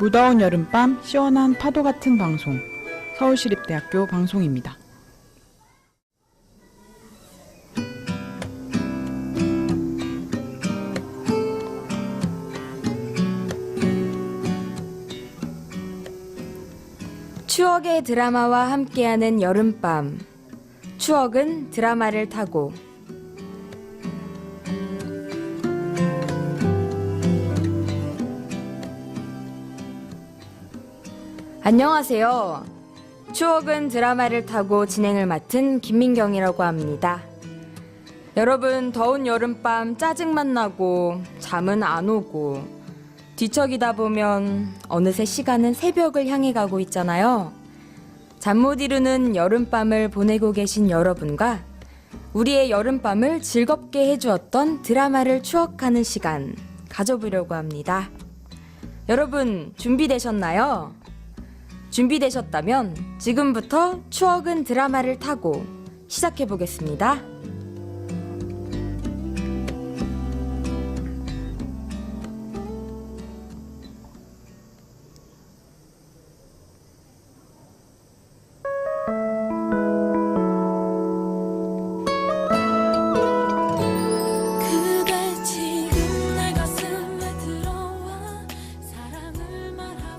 무더운 여름밤 시원한 파도 같은 방송, 서울시립대학교 방송입니다. 추억의 드라마와 함께하는 여름밤. 추억은 드라마를 타고. 안녕하세요. 추억은 드라마를 타고 진행을 맡은 김민경이라고 합니다. 여러분, 더운 여름밤 짜증만 나고 잠은 안 오고 뒤척이다 보면 어느새 시간은 새벽을 향해 가고 있잖아요. 잠 못 이루는 여름밤을 보내고 계신 여러분과 우리의 여름밤을 즐겁게 해주었던 드라마를 추억하는 시간 가져보려고 합니다. 여러분, 준비되셨나요? 준비되셨다면 지금부터 추억은 드라마를 타고 시작해보겠습니다.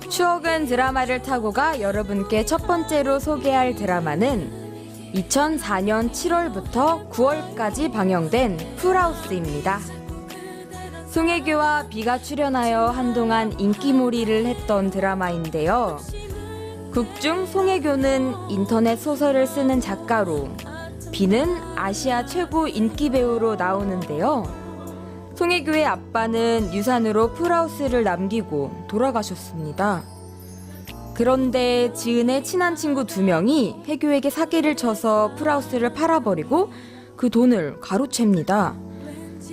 추억은 드라마를 타고가 여러분께 첫 번째로 소개할 드라마는 2004년 7월부터 9월까지 방영된 풀하우스입니다. 송혜교와 비가 출연하여 한동안 인기몰이를 했던 드라마인데요. 극중 송혜교는 인터넷 소설을 쓰는 작가로, 비는 아시아 최고 인기 배우로 나오는데요. 송혜교의 아빠는 유산으로 풀하우스를 남기고 돌아가셨습니다. 그런데 지은의 친한 친구 2명이 혜교에게 사기를 쳐서 풀하우스를 팔아버리고 그 돈을 가로챕니다.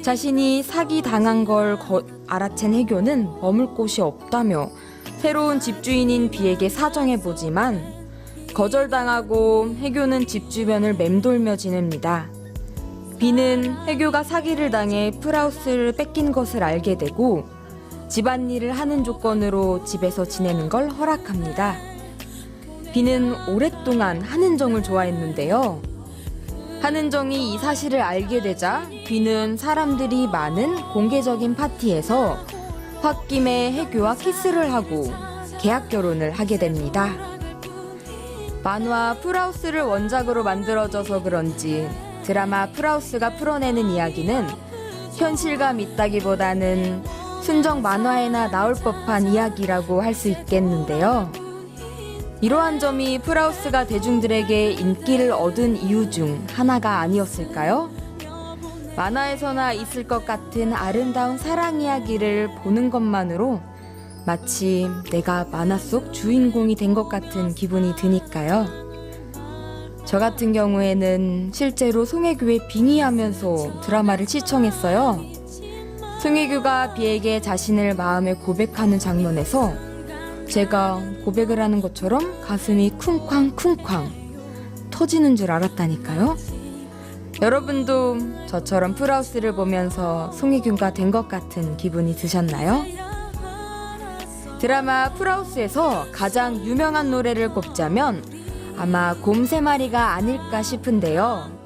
자신이 사기당한 걸 알아챈 혜교는 머물 곳이 없다며 새로운 집주인인 비에게 사정해보지만 거절당하고 혜교는 집 주변을 맴돌며 지냅니다. 비는 혜교가 사기를 당해 풀하우스를 뺏긴 것을 알게 되고 집안일을 하는 조건으로 집에서 지내는 걸 허락합니다. 비는 오랫동안 한은정을 좋아했는데요. 한은정이 이 사실을 알게 되자 비는 사람들이 많은 공개적인 파티에서 홧김에 혜교와 키스를 하고 계약 결혼을 하게 됩니다. 만화 풀하우스를 원작으로 만들어져서 그런지 드라마 풀하우스가 풀어내는 이야기는 현실감 있다기보다는 순정 만화에나 나올 법한 이야기라고 할 수 있겠는데요. 이러한 점이 풀하우스가 대중들에게 인기를 얻은 이유 중 하나가 아니었을까요? 만화에서나 있을 것 같은 아름다운 사랑 이야기를 보는 것만으로 마치 내가 만화 속 주인공이 된 것 같은 기분이 드니까요. 저 같은 경우에는 실제로 송혜교에 빙의하면서 드라마를 시청했어요. 송혜교가 비에게 자신을 마음에 고백하는 장면에서 제가 고백을 하는 것처럼 가슴이 쿵쾅쿵쾅 터지는 줄 알았다니까요. 여러분도 저처럼 풀하우스를 보면서 송혜교가 된 것 같은 기분이 드셨나요? 드라마 풀하우스에서 가장 유명한 노래를 꼽자면 아마 곰 3마리가 아닐까 싶은데요.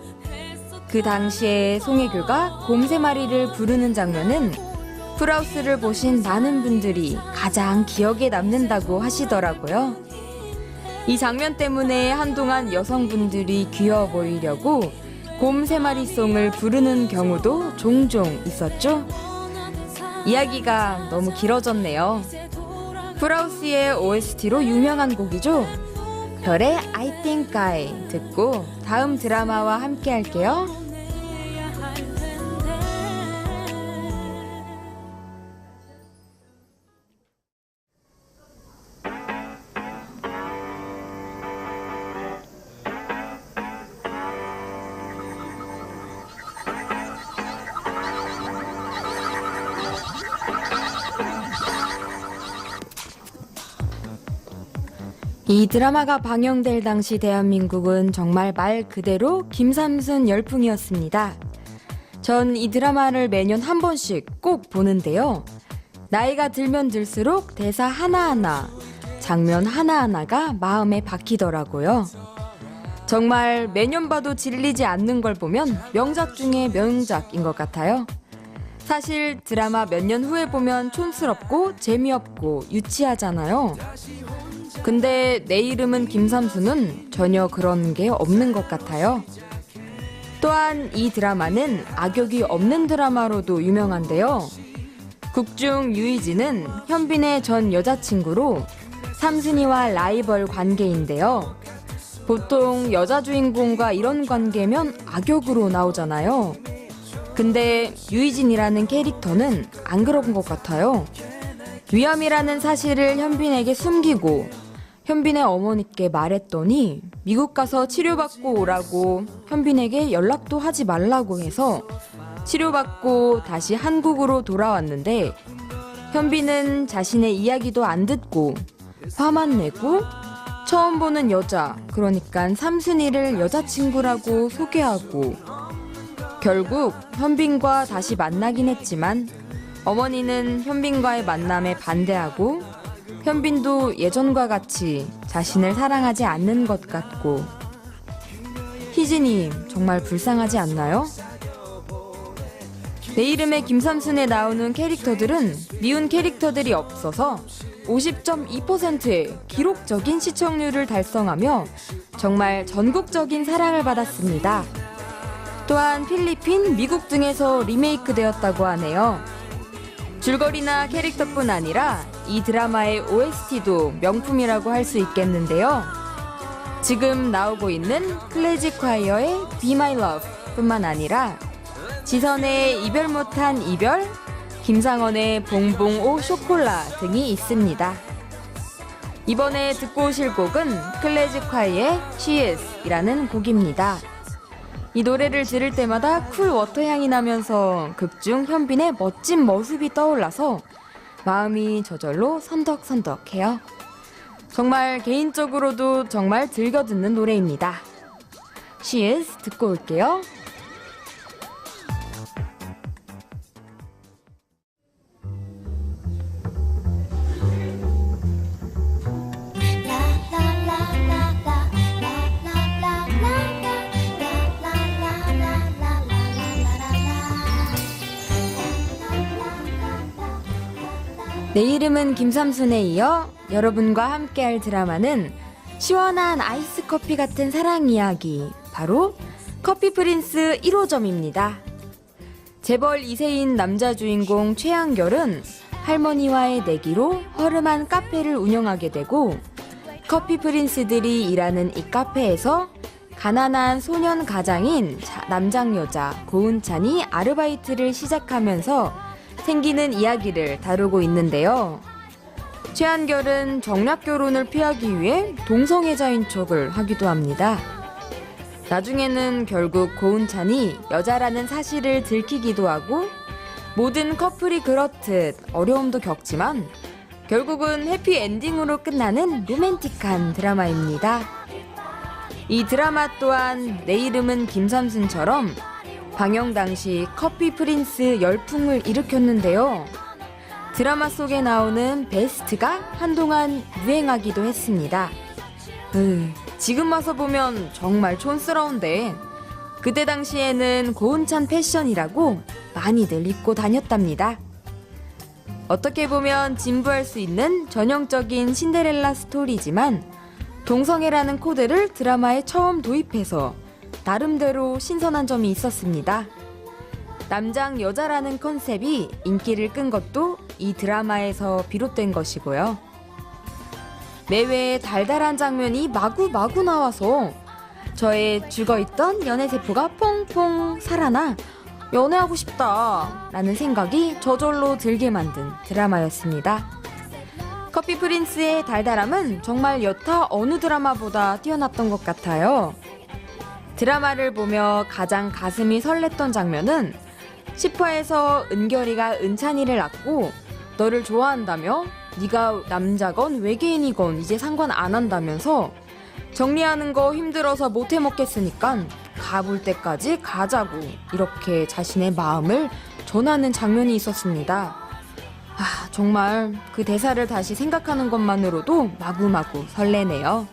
그 당시에 송혜교가 곰 3마리를 부르는 장면은 풀하우스를 보신 많은 분들이 가장 기억에 남는다고 하시더라고요. 이 장면 때문에 한동안 여성분들이 귀여워 보이려고 곰 3마리 송을 부르는 경우도 종종 있었죠. 이야기가 너무 길어졌네요. 풀하우스의 OST로 유명한 곡이죠. 별의 I Think I 듣고 다음 드라마와 함께 할게요. 이 드라마가 방영될 당시 대한민국은 정말 말 그대로 김삼순 열풍이었습니다. 전 이 드라마를 매년 한 번씩 꼭 보는데요. 나이가 들면 들수록 대사 하나하나, 장면 하나하나가 마음에 박히더라고요. 정말 매년 봐도 질리지 않는 걸 보면 명작 중에 명작인 것 같아요. 사실 드라마 몇 년 후에 보면 촌스럽고 재미없고 유치하잖아요. 근데 내 이름은 김삼수는 전혀 그런 게 없는 것 같아요. 또한 이 드라마는 악역이 없는 드라마로도 유명한데요. 국중 유이진은 현빈의 전 여자친구로 삼순이와 라이벌 관계인데요. 보통 여자 주인공과 이런 관계면 악역으로 나오잖아요. 근데 유이진이라는 캐릭터는 안 그런 것 같아요. 위암이라는 사실을 현빈에게 숨기고 현빈의 어머니께 말했더니 미국 가서 치료받고 오라고 현빈에게 연락도 하지 말라고 해서 치료받고 다시 한국으로 돌아왔는데 현빈은 자신의 이야기도 안 듣고 화만 내고 처음 보는 여자, 그러니까 삼순이를 여자친구라고 소개하고 결국 현빈과 다시 만나긴 했지만 어머니는 현빈과의 만남에 반대하고 현빈도 예전과 같이 자신을 사랑하지 않는 것 같고 희진이 정말 불쌍하지 않나요? 내 이름의 김삼순에 나오는 캐릭터들은 미운 캐릭터들이 없어서 50.2%의 기록적인 시청률을 달성하며 정말 전국적인 사랑을 받았습니다. 또한 필리핀, 미국 등에서 리메이크 되었다고 하네요. 줄거리나 캐릭터뿐 아니라 이 드라마의 OST도 명품이라고 할 수 있겠는데요. 지금 나오고 있는 클래식콰이어의 Be My Love 뿐만 아니라 지선의 이별 못한 이별, 김상원의 봉봉 오 쇼콜라 등이 있습니다. 이번에 듣고 오실 곡은 클래식콰이의 She Is 이라는 곡입니다. 이 노래를 들을 때마다 쿨 워터 향이 나면서 극중 현빈의 멋진 모습이 떠올라서 마음이 저절로 선덕선덕해요. 정말 개인적으로도 정말 즐겨 듣는 노래입니다. She Is 듣고 올게요. 내 이름은 김삼순에 이어 여러분과 함께할 드라마는 시원한 아이스 커피 같은 사랑 이야기, 바로 커피 프린스 1호점입니다. 재벌 2세인 남자 주인공 최한결은 할머니와의 내기로 허름한 카페를 운영하게 되고 커피 프린스들이 일하는 이 카페에서 가난한 소년 가장인 남장 여자 고은찬이 아르바이트를 시작하면서 생기는 이야기를 다루고 있는데요. 최한결은 정략 결혼을 피하기 위해 동성애자인 척을 하기도 합니다. 나중에는 결국 고은찬이 여자라는 사실을 들키기도 하고 모든 커플이 그렇듯 어려움도 겪지만 결국은 해피엔딩으로 끝나는 로맨틱한 드라마입니다. 이 드라마 또한 내 이름은 김삼순처럼 방영 당시 커피 프린스 열풍을 일으켰는데요. 드라마 속에 나오는 베스트가 한동안 유행하기도 했습니다. 지금 와서 보면 정말 촌스러운데 그때 당시에는 고은찬 패션이라고 많이들 입고 다녔답니다. 어떻게 보면 진부할 수 있는 전형적인 신데렐라 스토리지만 동성애라는 코드를 드라마에 처음 도입해서 나름대로 신선한 점이 있었습니다. 남장 여자라는 컨셉이 인기를 끈 것도 이 드라마에서 비롯된 것이고요. 내외에 달달한 장면이 마구마구 나와서 저의 죽어있던 연애세포가 퐁퐁 살아나 연애하고 싶다 라는 생각이 저절로 들게 만든 드라마였습니다. 커피 프린스의 달달함은 정말 여타 어느 드라마보다 뛰어났던 것 같아요. 드라마를 보며 가장 가슴이 설렜던 장면은 10화에서 은결이가 은찬이를 낳고 너를 좋아한다며 네가 남자건 외계인이건 이제 상관 안 한다면서 정리하는 거 힘들어서 못 해먹겠으니까 가볼 때까지 가자고 이렇게 자신의 마음을 전하는 장면이 있었습니다. 정말 그 대사를 다시 생각하는 것만으로도 마구마구 설레네요.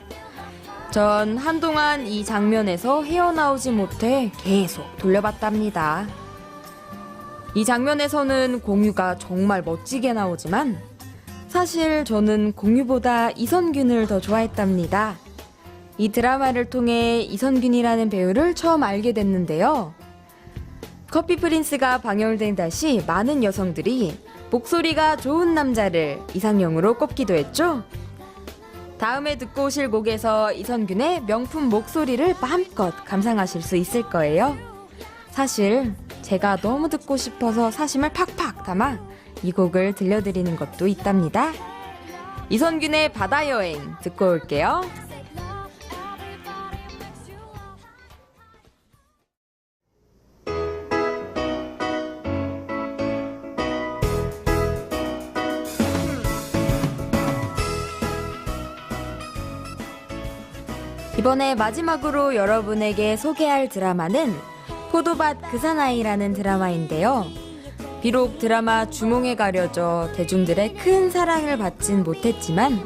전 한동안 이 장면에서 헤어나오지 못해 계속 돌려봤답니다. 이 장면에서는 공유가 정말 멋지게 나오지만 사실 저는 공유보다 이선균을 더 좋아했답니다. 이 드라마를 통해 이선균이라는 배우를 처음 알게 됐는데요. 커피 프린스가 방영된 다시 많은 여성들이 목소리가 좋은 남자를 이상형으로 꼽기도 했죠. 다음에 듣고 오실 곡에서 이선균의 명품 목소리를 마음껏 감상하실 수 있을 거예요. 사실 제가 너무 듣고 싶어서 사심을 팍팍 담아 이 곡을 들려드리는 것도 있답니다. 이선균의 바다여행 듣고 올게요. 이번에 마지막으로 여러분에게 소개할 드라마는 포도밭 그 사나이라는 드라마인데요. 비록 드라마 주몽에 가려져 대중들의 큰 사랑을 받진 못했지만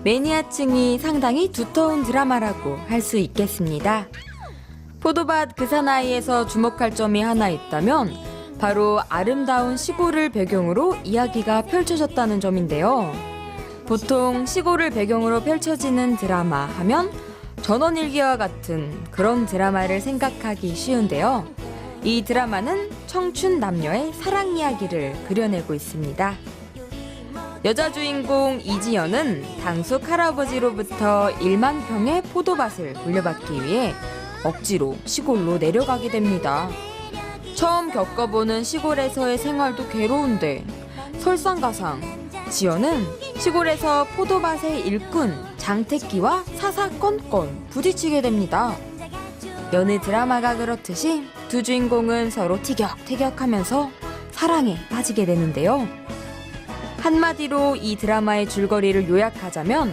매니아층이 상당히 두터운 드라마라고 할 수 있겠습니다. 포도밭 그 사나이에서 주목할 점이 하나 있다면 바로 아름다운 시골을 배경으로 이야기가 펼쳐졌다는 점인데요. 보통 시골을 배경으로 펼쳐지는 드라마 하면 전원일기와 같은 그런 드라마를 생각하기 쉬운데요. 이 드라마는 청춘 남녀의 사랑 이야기를 그려내고 있습니다. 여자 주인공 이지연은 당숙 할아버지로부터 1만 평의 포도밭을 물려받기 위해 억지로 시골로 내려가게 됩니다. 처음 겪어보는 시골에서의 생활도 괴로운데 설상가상 지연은 시골에서 포도밭의 일꾼 장태기와 사사건건 부딪히게 됩니다. 여느 드라마가 그렇듯이 두 주인공은 서로 티격태격하면서 사랑에 빠지게 되는데요. 한마디로 이 드라마의 줄거리를 요약하자면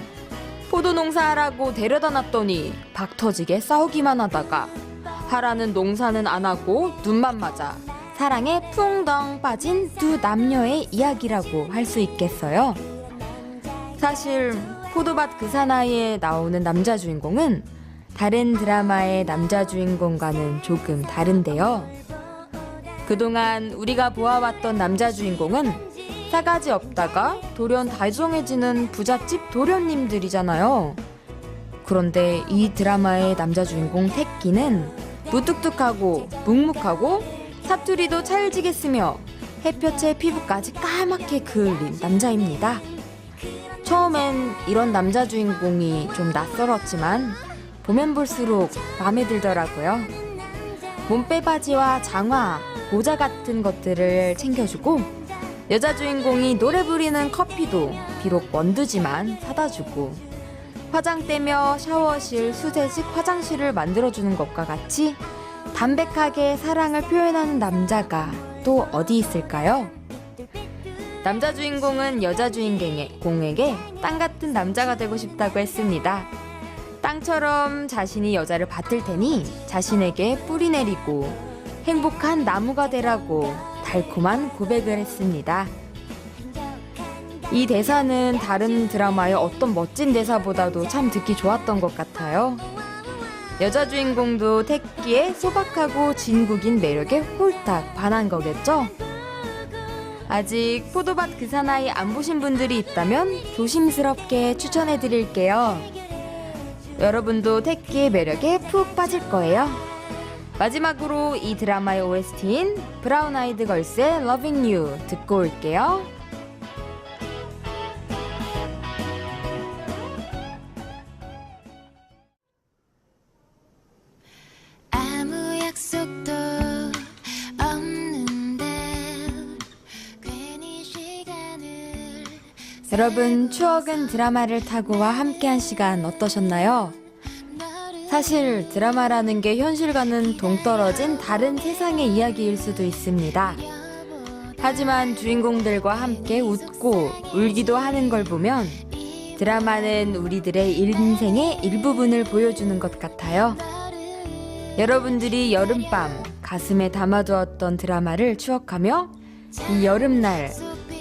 포도 농사하라고 데려다 놨더니 박 터지게 싸우기만 하다가 하라는 농사는 안 하고 눈만 맞아 사랑에 풍덩 빠진 두 남녀의 이야기라고 할 수 있겠어요. 사실 포도밭 그 사나이에 나오는 남자 주인공은 다른 드라마의 남자 주인공과는 조금 다른데요. 그동안 우리가 보아왔던 남자 주인공은 싸가지 없다가 돌연 다정해지는 부잣집 도련님들이잖아요. 그런데 이 드라마의 남자 주인공 택기는 무뚝뚝하고 묵묵하고 사투리도 찰지게 쓰며 햇볕에 피부까지 까맣게 그을린 남자입니다. 처음엔 이런 남자 주인공이 좀 낯설었지만 보면 볼수록 마음에 들더라고요. 몸빼바지와 장화, 모자 같은 것들을 챙겨주고 여자 주인공이 노래 부리는 커피도 비록 원두지만 사다 주고 화장대며 샤워실, 수세식 화장실을 만들어주는 것과 같이 담백하게 사랑을 표현하는 남자가 또 어디 있을까요? 남자 주인공은 여자 주인공에게 땅 같은 남자가 되고 싶다고 했습니다. 땅처럼 자신이 여자를 받들 테니 자신에게 뿌리 내리고 행복한 나무가 되라고 달콤한 고백을 했습니다. 이 대사는 다른 드라마의 어떤 멋진 대사보다도 참 듣기 좋았던 것 같아요. 여자 주인공도 택기의 소박하고 진국인 매력에 홀딱 반한 거겠죠? 아직 포도밭 그 사나이 안 보신 분들이 있다면 조심스럽게 추천해 드릴게요. 여러분도 택기의 매력에 푹 빠질 거예요. 마지막으로 이 드라마의 OST인 브라운 아이드 걸스의 Loving You 듣고 올게요. 아무 약속도 없는데 괜히 시간을 여러분, 추억은 드라마를 타고와 함께한 시간 어떠셨나요? 사실 드라마라는 게 현실과는 동떨어진 다른 세상의 이야기일 수도 있습니다. 하지만 주인공들과 함께 웃고 울기도 하는 걸 보면 드라마는 우리들의 인생의 일부분을 보여주는 것 같아요. 여러분들이 여름밤 가슴에 담아두었던 드라마를 추억하며 이 여름날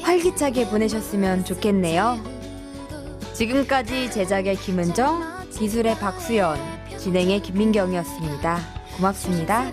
활기차게 보내셨으면 좋겠네요. 지금까지 제작의 김은정, 기술의 박수연, 진행의 김민경이었습니다. 고맙습니다.